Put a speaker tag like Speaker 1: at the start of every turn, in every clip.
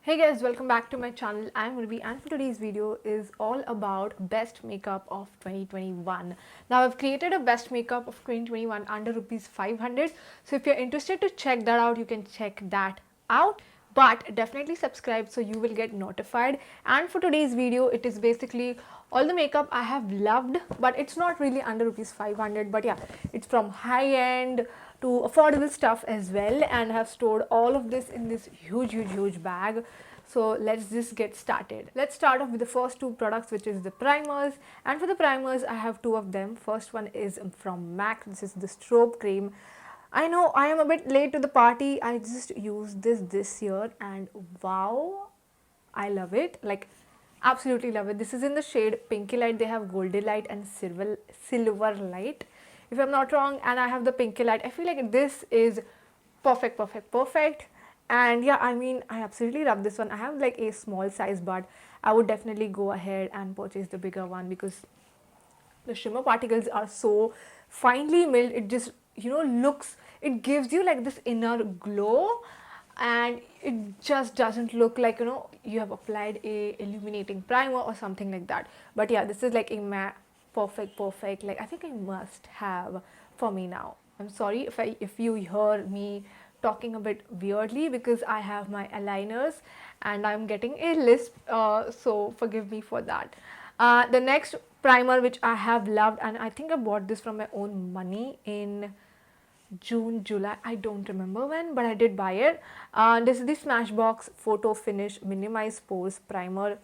Speaker 1: Hey guys, welcome back to my channel. I'm Urvee and for today's video is all about best makeup of 2021. Now I've created a best makeup of 2021 under rupees 500. So if you're interested to check that out, you can check that out. But definitely subscribe so you will get notified. And for today's video, it is basically all the makeup I have loved, but it's not really under rupees 500. But yeah, it's from high end to affordable stuff as well, and I have stored all of this in this huge bag. So let's just get started. Let's start off with the first two products, which is the primers. And for the primers, I have two of them. First one is from MAC. This is the strobe cream. I know I am a bit late to the party. I just used this year and wow, I love it. Like absolutely love it. This is in the shade Pinky Light. They have Goldy Light and Silver Light, if I'm not wrong, and I have the Pinky Light. I feel like this is perfect. And yeah, I mean, I absolutely love this one. I have like a small size, but I would definitely go ahead and purchase the bigger one because the shimmer particles are so finely milled. It just, looks, it gives you like this inner glow, and it just doesn't look like, you have applied a illuminating primer or something like that. But yeah, this is like a matte perfect, like I think I must have for me now. I'm sorry if you hear me talking a bit weirdly because I have my aligners and I'm getting a lisp, so forgive me for that. The next primer which I have loved, and I think I bought this from my own money in June, July, I don't remember when, but I did buy it. This is the Smashbox Photo Finish Minimize Pores Primer.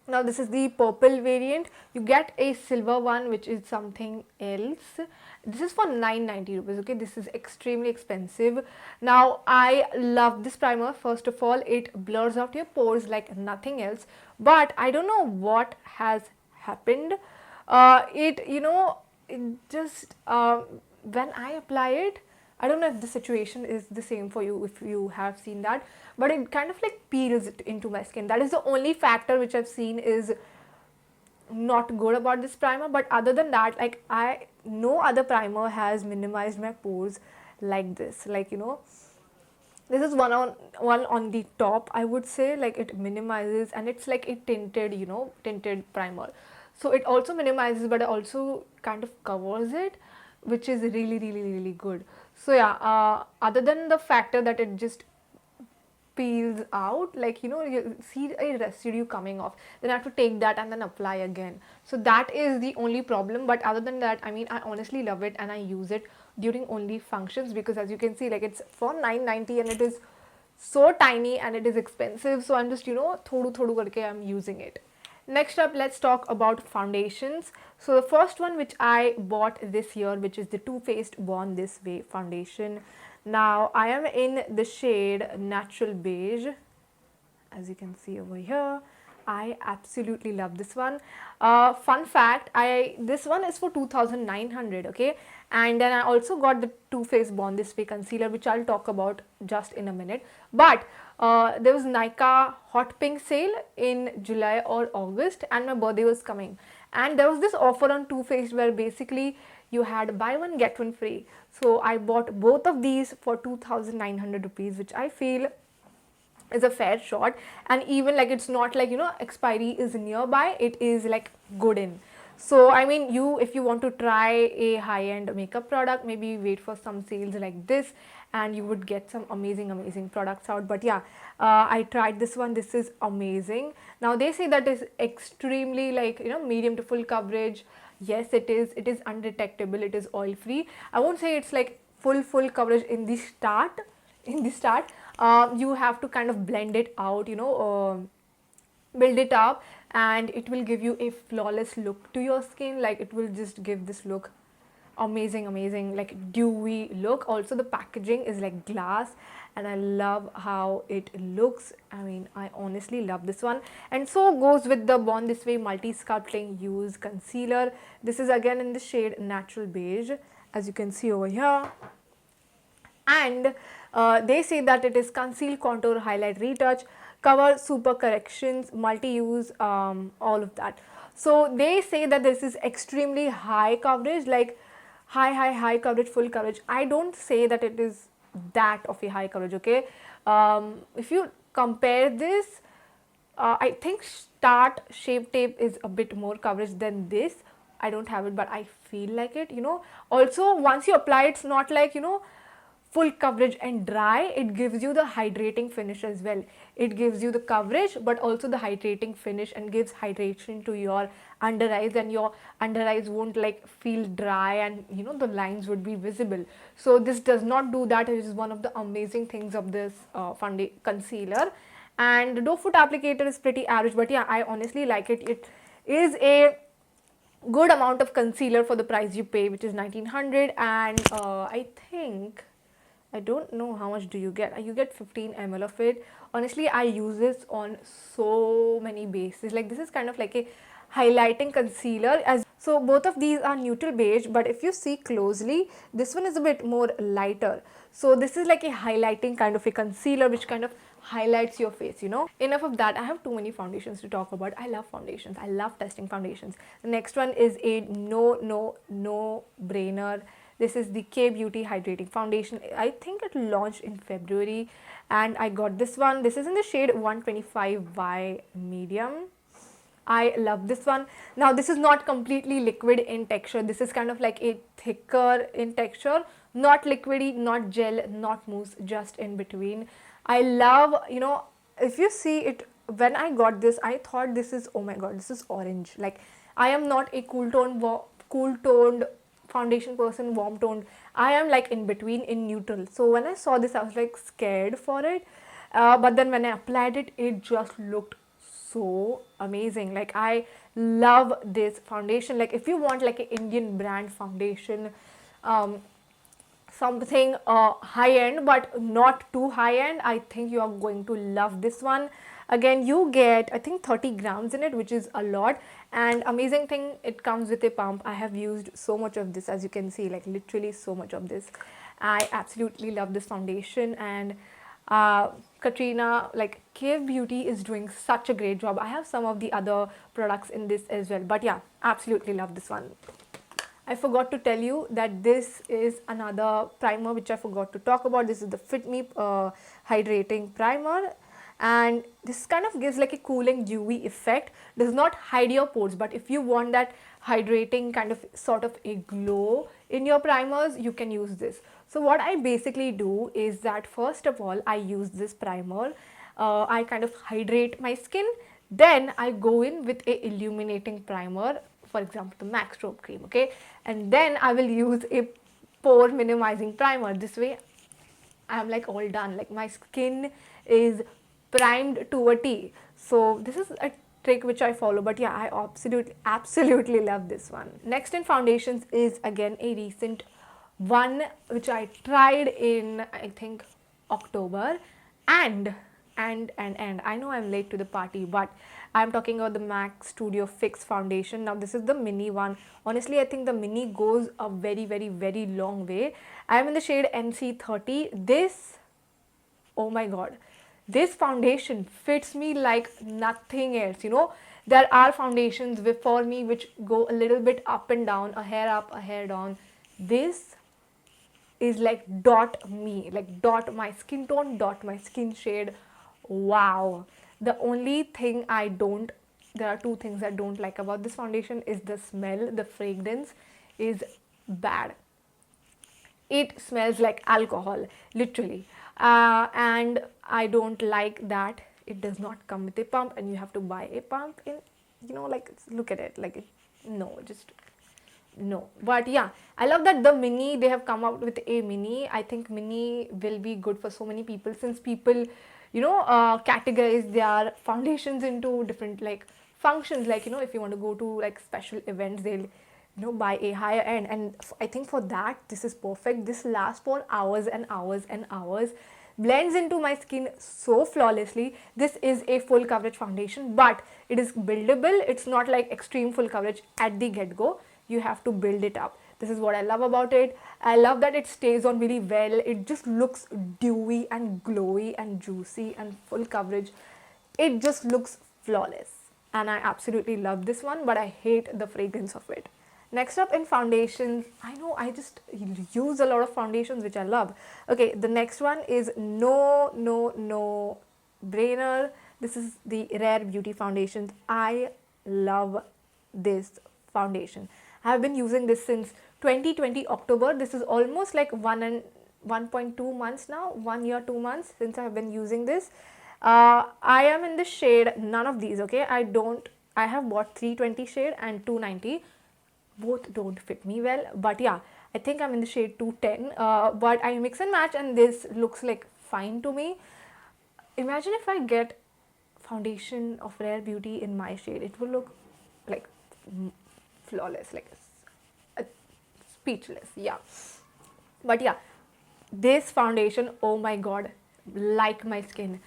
Speaker 1: Now this is the purple variant. You get a silver one, which is something else. This is for 990 rupees. Okay, this is extremely expensive. Now I love this primer. First of all, it blurs out your pores like nothing else. But I don't know what has happened. It just when I apply it, I don't know if the situation is the same for you if you have seen that, but it kind of like peels it into my skin. That is the only factor which I've seen is not good about this primer. But other than that, like no other primer has minimized my pores like this. Like, this is one on the top, I would say. Like it minimizes, and it's like a tinted primer. So it also minimizes, but it also kind of covers it, which is really good. So yeah, other than the factor that it just peels out, like, you see a residue coming off, then I have to take that and then apply again. So that is the only problem. But other than that, I mean, I honestly love it and I use it during only functions because, as you can see, like it's for 990 and it is so tiny and it is expensive. So I'm just, thodu karke I'm using it. Next up, let's talk about foundations. So the first one which I bought this year, which is the Too Faced Born This Way foundation. Now I am in the shade Natural Beige, as you can see over here. I absolutely love this one. Fun fact, this one is for 2,900, okay? And then I also got the Too Faced Born This Way concealer, which I'll talk about just in a minute. But there was Nykaa Hot Pink sale in July or August, and my birthday was coming. And there was this offer on Too Faced where basically you had buy one get one free. So I bought both of these for 2,900 rupees, which I feel is a fair shot. And even like it's not like, expiry is nearby, it is like good in. So I mean, if you want to try a high-end makeup product, maybe wait for some sales like this and you would get some amazing products out. But yeah, I tried this one. This is amazing. Now they say that is extremely like, medium to full coverage. Yes, it is undetectable, it is oil free. I won't say it's like full coverage in the start. You have to kind of blend it out, build it up, and it will give you a flawless look to your skin. Like it will just give this look amazing, like dewy look. Also the packaging is like glass and I love how it looks. I mean, I honestly love this one. And so goes with the Born This Way Multi Sculpting Use Concealer. This is again in the shade Natural Beige, as you can see over here. And they say that it is conceal, contour, highlight, retouch, cover, super corrections, multi-use, all of that. So they say that this is extremely high coverage, like high coverage, full coverage. I don't say that it is that of a high coverage, okay? If you compare this, I think Start Shape Tape is a bit more coverage than this. I don't have it, but I feel like it, you know. Also, once you apply, it's not like, you know, full coverage and dry. It gives you the hydrating finish as well. It gives you the coverage but also the hydrating finish, and gives hydration to your under eyes, and your under eyes won't like feel dry, and you know, the lines would be visible. So this does not do that. It is one of the amazing things of this concealer. And the doe foot applicator is pretty average, but yeah, I honestly like it. It is a good amount of concealer for the price you pay, which is 1900. And I think, I don't know how much do you get. You get 15 ml of it. Honestly, I use this on so many bases. Like, this is kind of like a highlighting concealer. As so both of these are neutral beige, but if you see closely, this one is a bit more lighter. So this is like a highlighting kind of a concealer, which kind of highlights your face, you know. Enough of that. I have too many foundations to talk about. I love foundations. I love testing foundations. The next one is a no brainer. This is the K Beauty Hydrating Foundation. I think it launched in February, and I got this one. This is in the shade 125 by medium. I love this one. Now, this is not completely liquid in texture. This is kind of like a thicker in texture, not liquidy, not gel, not mousse, just in between. I love, you know, if you see it, when I got this, I thought this is, oh my god, this is orange. Like, I am not a cool toned foundation person, warm toned. I am like in between, in neutral. So when I saw this, I was like scared for it. But then when I applied it, it just looked so amazing. Like, I love this foundation. Like, if you want like an Indian brand foundation, something high end but not too high end, I think you are going to love this one. Again, you get, I think, 30 grams in it, which is a lot. And amazing thing, it comes with a pump. I have used so much of this, as you can see, like literally so much of this. I absolutely love this foundation. And Katrina, like Cave Beauty, is doing such a great job. I have some of the other products in this as well, but yeah, absolutely love this one. I forgot to tell you that this is another primer which I forgot to talk about. This is the Fit Me Hydrating Primer, and this kind of gives like a cooling dewy effect. Does not hide your pores, but if you want that hydrating kind of sort of a glow in your primers, you can use this. So what I basically do is that, first of all, I use this primer. I kind of hydrate my skin. Then I go in with a illuminating primer, for example the Max Strobe cream, okay, and then I will use a pore minimizing primer. This way I am like all done, like my skin is primed to a T. So this is a trick which I follow, but yeah, I absolutely love this one. Next in foundations is again a recent one which I tried in, I think, October, and I know I'm late to the party, but I'm talking about the MAC Studio Fix foundation. Now this is the mini one. Honestly, I think the mini goes a very long way. I am in the shade NC30. This, oh my god, this foundation fits me like nothing else. You know, there are foundations for me which go a little bit up and down, a hair up, a hair down. This is like dot me, like dot my skin tone, dot my skin shade. Wow. The only thing there are two things I don't like about this foundation is the smell. The fragrance is bad. It smells like alcohol, literally. And I don't like that it does not come with a pump and you have to buy a pump in, you know, like, look at it, like, no. But yeah, I love that the mini, they have come out with a mini. I think mini will be good for so many people, since people, you know, categorize their foundations into different like functions. Like, you know, if you want to go to like special events, they'll, you know, buy a higher end, and I think for that this is perfect. This lasts for hours and hours and hours, blends into my skin so flawlessly. This is a full coverage foundation, but it is buildable. It's not like extreme full coverage at the get-go. You have to build it up. This is what I love about it. I love that it stays on really well. It just looks dewy and glowy and juicy and full coverage. It just looks flawless. And I absolutely love this one, but I hate the fragrance of it. Next up in foundations, I know I just use a lot of foundations which I love. Okay, the next one is no brainer. This is the Rare Beauty foundation. I love this foundation. I have been using this since 2020 October. This is almost like 1.2 months now, 1 year 2 months since I have been using this. I am in the shade none of these. Okay, I have bought 320 shade and 290. Both don't fit me well, but yeah, I think I'm in the shade 210. But I mix and match, and this looks like fine to me. Imagine if I get foundation of Rare Beauty in my shade, it will look like flawless, like speechless. Yeah, but yeah, this foundation, oh my god, like my skin.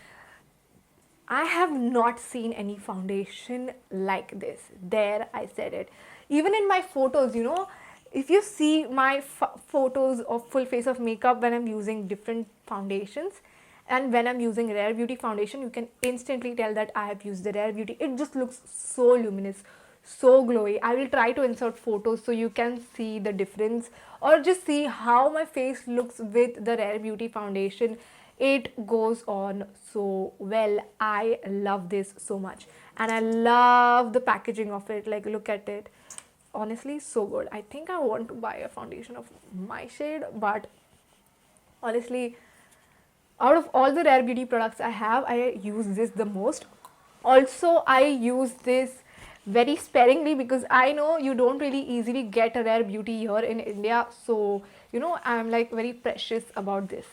Speaker 1: I have not seen any foundation like this. There, I said it. Even in my photos, you know, if you see my photos of full face of makeup when I'm using different foundations and when I'm using Rare Beauty foundation, you can instantly tell that I have used the Rare Beauty. It just looks so luminous, so glowy. I will try to insert photos so you can see the difference, or just see how my face looks with the Rare Beauty foundation. It goes on so well. I love this so much, and I love the packaging of it. Like, look at it. Honestly, so good. I think I want to buy a foundation of my shade, but honestly, out of all the Rare Beauty products I have, I use this the most. Also, I use this very sparingly because I know you don't really easily get a Rare Beauty here in India. So, you know, I'm like very precious about this.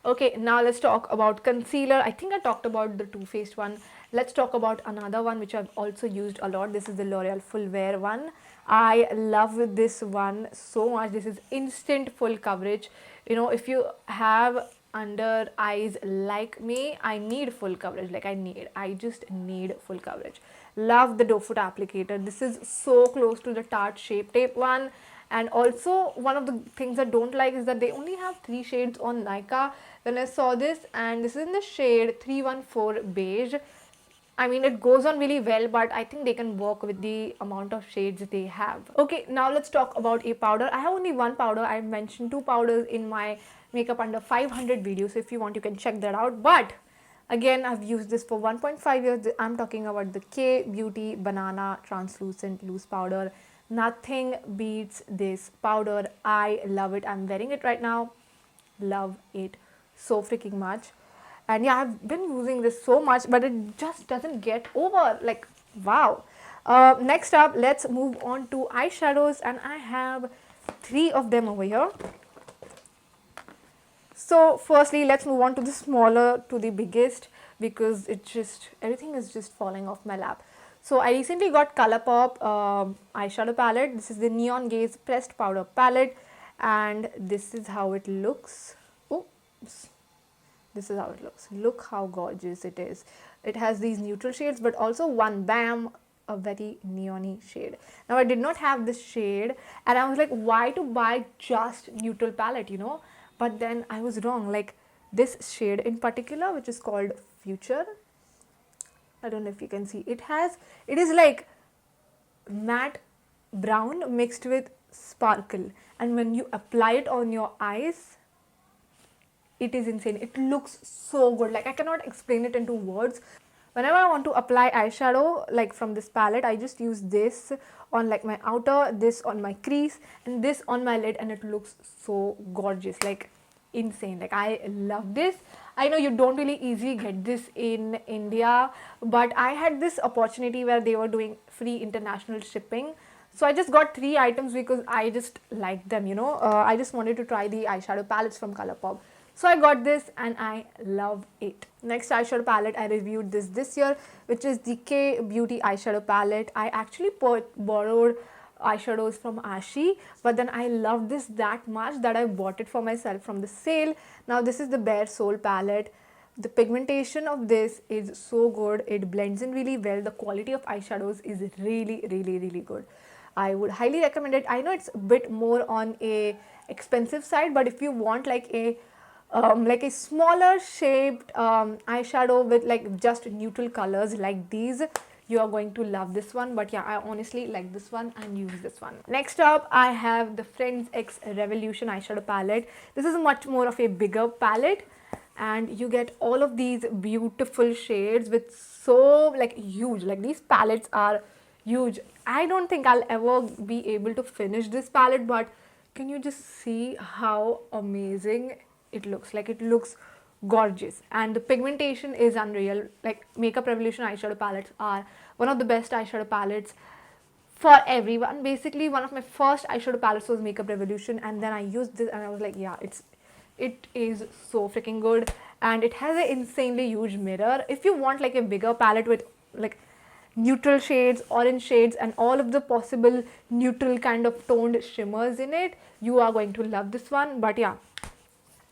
Speaker 1: Okay, now let's talk about concealer. I think I talked about the Too Faced one. Let's talk about another one which I've also used a lot. This is the L'Oreal Full Wear one. I love this one so much. This is instant full coverage. You know, if you have under eyes like me, I need full coverage. Like, I just need full coverage. Love the doe foot applicator. This is so close to the Tarte Shape Tape one. And also, one of the things I don't like is that they only have 3 shades on Nykaa. When I saw this, and this is in the shade 314 beige. I mean, it goes on really well, but I think they can work with the amount of shades they have. Okay, now let's talk about a powder. I have only one powder. I mentioned 2 powders in my makeup under 500 videos. So if you want, you can check that out. But again, I've used this for 1.5 years. I'm talking about the K Beauty Banana Translucent Loose Powder. Nothing beats this powder. I love it. I'm wearing it right now. Love it so freaking much. And yeah, I've been using this so much, but it just doesn't get over. Like, wow. Next up, let's move on to eyeshadows, and I have 3 of them over here. So firstly, let's move on to the smaller to the biggest, because everything is just falling off my lap. So I recently got Colourpop eyeshadow palette. This is the Neon Gaze Pressed Powder palette, and this is how it looks. Oops. This is how it looks. Look how gorgeous it is. It has these neutral shades, but also one bam, a very neon-y shade. Now, I did not have this shade, and I was like, why to buy just neutral palette, you know? But then I was wrong. Like, this shade in particular, which is called Future, I don't know if you can see. It is like matte brown mixed with sparkle, and when you apply it on your eyes, it is insane. It looks so good. Like, I cannot explain it into words. Whenever I want to apply eyeshadow, like from this palette, I just use this on like my outer, this on my crease, and this on my lid, and it looks so gorgeous. Like, insane. Like, I love this. I know you don't really easily get this in India, but I had this opportunity where they were doing free international shipping. So I just got 3 items because I just liked them, you know. I just wanted to try the eyeshadow palettes from Colourpop. So I got this and I love it. Next eyeshadow palette, I reviewed this year, which is the K Beauty eyeshadow palette. I actually borrowed eyeshadows from Ashi, but then I loved this that much that I bought it for myself from the sale. Now this is the Bare Soul palette. The pigmentation of this is so good. It blends in really well. The quality of eyeshadows is really, really, really good. I would highly recommend it. I know it's a bit more on a expensive side, but if you want like a smaller shaped eyeshadow with like just neutral colors like these, you are going to love this one. But yeah, I honestly like this one and use this one. Next up, I have the Friends X Revolution eyeshadow palette. This is much more of a bigger palette. and you get all of these beautiful shades with so like huge, like these palettes are huge. I don't think I'll ever be able to finish this palette, but can you just see how amazing it looks? Like it looks gorgeous, and the pigmentation is unreal. Like Makeup Revolution eyeshadow palettes are one of the best eyeshadow palettes for everyone. Basically, one of my first eyeshadow palettes was Makeup Revolution, and then I used this and I was like, yeah, it is so freaking good, and it has an insanely huge mirror. If you want like a bigger palette with like neutral shades, orange shades, and all of the possible neutral kind of toned shimmers in it, you are going to love this one. But yeah,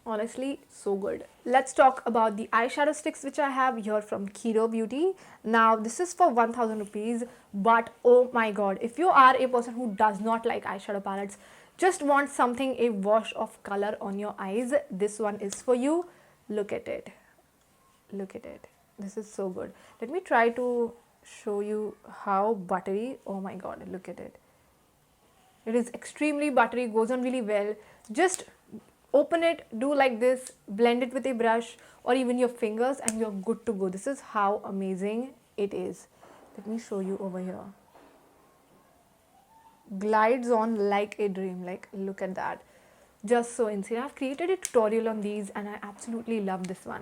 Speaker 1: honestly, so good. Let's talk about the eyeshadow sticks which I have here from Kiro Beauty. Now this is for 1000 rupees, but oh my god, if you are a person who does not like eyeshadow palettes, just want something, a wash of color on your eyes, this one is for you. Look at it, look at it, this is so good. Let me try to show you how buttery, oh my god, look at it. It is extremely buttery, goes on really well. Just open it, do like this, blend it with a brush or even your fingers, and you're good to go. This is how amazing it is. Let me show you over here. Glides on like a dream. Like, look at that. Just so insane. I've created a tutorial on these and I absolutely love this one.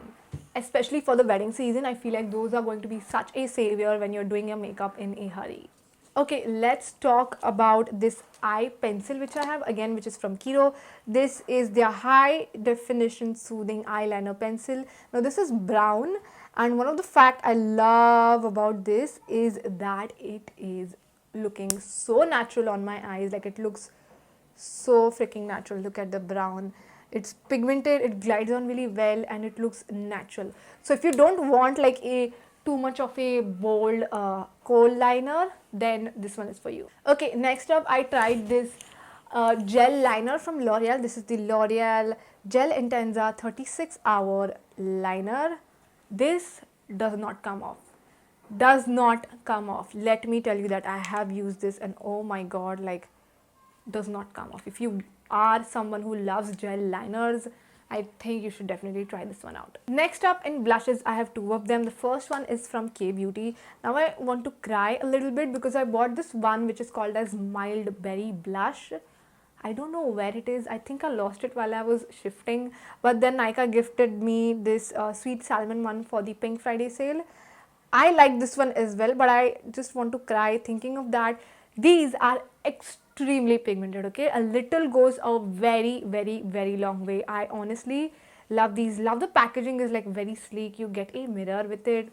Speaker 1: Especially for the wedding season, I feel like those are going to be such a savior when you're doing your makeup in a hurry. Okay, let's talk about this eye pencil which I have again, which is from Kiro. This is their high definition soothing eyeliner pencil. Now this is brown, and one of the fact I love about this is that it is looking so natural on my eyes. Like it looks so freaking natural. Look at the brown. It's pigmented, it glides on really well, and it looks natural. So if you don't want like a too much of a bold kohl liner, then this one is for you. Okay, next up I tried this gel liner from Loreal. This is the Loreal Gel Intensa 36-hour liner. This does not come off. Does not come off. Let me tell you that I have used this and oh my god, like does not come off. If you are someone who loves gel liners, I think you should definitely try this one out. Next up in blushes, I have two of them. The first one is from K Beauty. Now I want to cry a little bit because I bought this one which is called as Mild Berry Blush. I don't know where it is. I think I lost it while I was shifting. But then Nykaa gifted me this Sweet Salmon one for the Pink Friday sale. I like this one as well, but I just want to cry thinking of that. These are extremely pigmented, okay? A little goes a very, very, very long way. I honestly love these. Love the packaging is like very sleek. You get a mirror with it.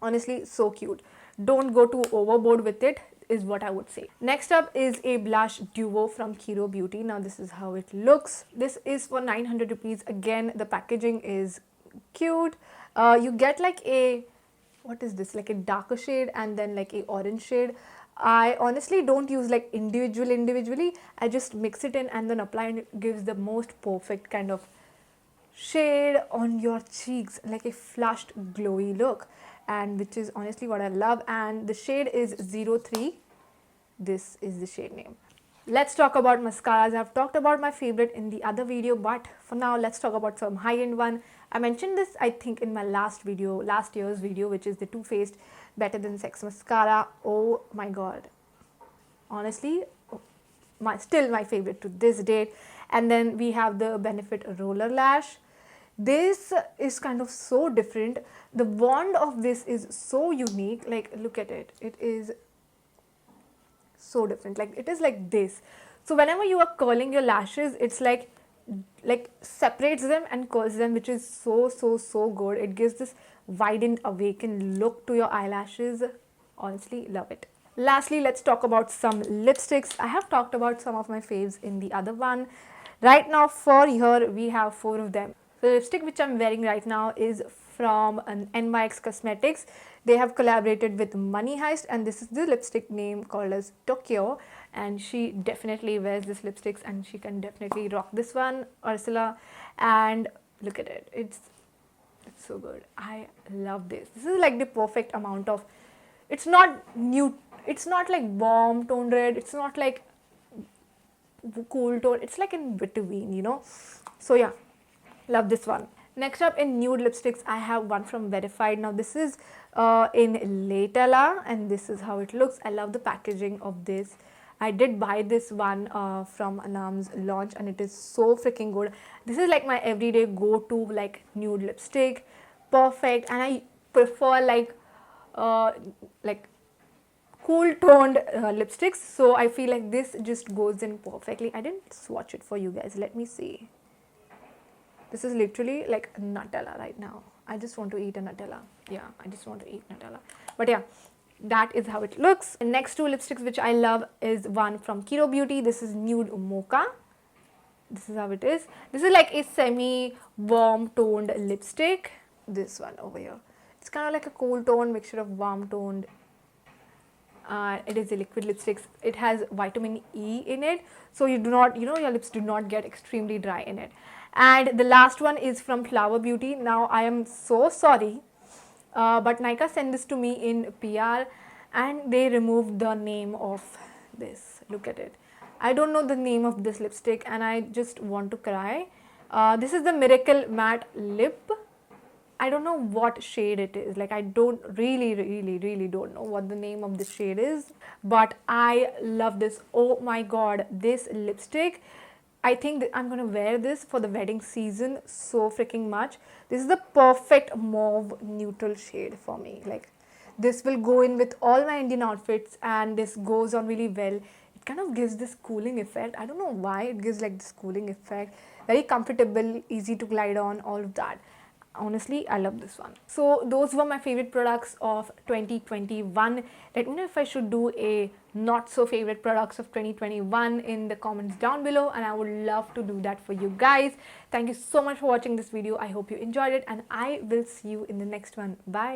Speaker 1: Honestly, so cute. Don't go too overboard with it is what I would say. Next up is a blush duo from Kiro Beauty. Now this is how it looks. This is for 900 rupees. Again, the packaging is cute. You get like a, what is this? Like a darker shade and then like a orange shade. I honestly don't use like individually. I just mix it in and then apply, and it gives the most perfect kind of shade on your cheeks, like a flushed glowy look, and which is honestly what I love. And the shade is 03. This is the shade name. Let's talk about mascaras. I've talked about my favorite in the other video, but for now let's talk about some high-end one. I mentioned this I think in my last year's video, which is the Too Faced Better Than Sex mascara. Oh my god, honestly, still my favorite to this date. And then we have the Benefit Roller Lash. This is kind of so different. The wand of this is so unique. Like look at it, it is so different. Like it is like this. So whenever you are curling your lashes, it's like separates them and curls them, which is so good. It gives this widened, awakened look to your eyelashes. Honestly, love it. Lastly, let's talk about some lipsticks. I have talked about some of my faves in the other one. Right now for here we have 4 of them. The lipstick which I'm wearing right now is from an NYX Cosmetics. They have collaborated with Money Heist, and this is the lipstick name called as Tokio, and she definitely wears this lipsticks and she can definitely rock this one, Ursula. And look at it, it's so good. I love this. This is like the perfect amount of, it's not new, it's not like warm tone red, it's not like cool tone, it's like in between, you know. So yeah, love this one. Next up in nude lipsticks, I have one from Verified. Now this is in Latala, and this is how it looks. I love the packaging of this. I did buy this one from Anam's launch, and it is so freaking good. This is like my everyday go-to like nude lipstick, perfect. And I prefer uh, like cool toned lipsticks, so I feel like this just goes in perfectly. I didn't swatch it for you guys. Let me see. This is literally like Nutella right now. I just want to eat a Nutella. Yeah, I just want to eat Nutella. But yeah, that is how it looks. And next two lipsticks which I love is one from Kiro Beauty. This is Nude Mocha. This is how it is. This is like a semi warm toned lipstick. This one over here. It's kind of like a cool tone mixture of warm toned. It is a liquid lipstick. It has vitamin E in it, so you do not, your lips do not get extremely dry in it. And the last one is from Flower Beauty. Now I am so sorry, but Nykaa sent this to me in PR, and they removed the name of this. Look at it. I don't know the name of this lipstick, and I just want to cry. This is the Miracle Matte Lip. I don't know what shade it is. Like, I don't really don't know what the name of this shade is, but I love this. Oh my god, this lipstick. I think that I'm gonna wear this for the wedding season so freaking much. This is the perfect mauve neutral shade for me. Like, this will go in with all my Indian outfits, and this goes on really well. It kind of gives this cooling effect. I don't know why it gives like this cooling effect. Very comfortable, easy to glide on, all of that. Honestly, I love this one. So those were my favorite products of 2021. Let me know if I should do a not so favorite products of 2021 in the comments down below, and I would love to do that for you guys. Thank you so much for watching this video. I hope you enjoyed it, and I will see you in the next one. Bye.